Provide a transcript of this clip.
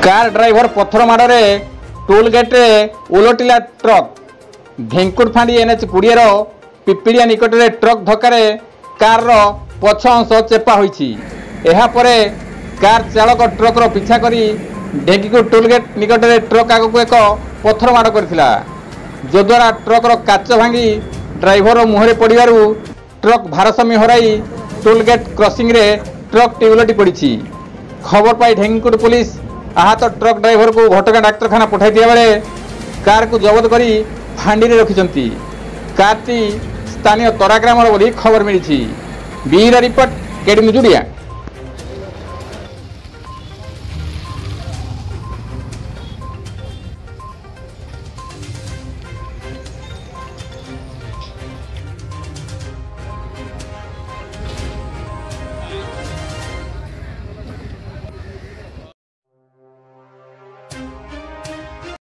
Car driver पत्थर माड़े toll गेट्रे उलटिला truck भेंकुटफांडी NH 20 पिपिड़िया निकट में ट्रक धक्कार कार पछ अंश चेपा होईछि। एहा परे कार चालक ट्रक पिछा करी ढेंकीकुट टोल गेट निकट में ट्रक आगक एक पत्थर माड़ करथिला, जद्वारा ट्रक काच भांगी ड्राइवर मुहरे पड़ू ट्रक भारसाम्य हराई टोल गेट क्रॉसिंग रे ट्रक टी उलटी पड़ी। खबर पाई ढेंकीकुट पुलिस आहत ट्रक ड्राइवर को घटका डाक्तरखाना पठाई दिया बेले कार को जबत करी फांडी रे रखिछंती। कारटी स्थानीय तराग्रामर बोली खबर मिली। बीरा रिपोर्ट केडी मुजुड़िया।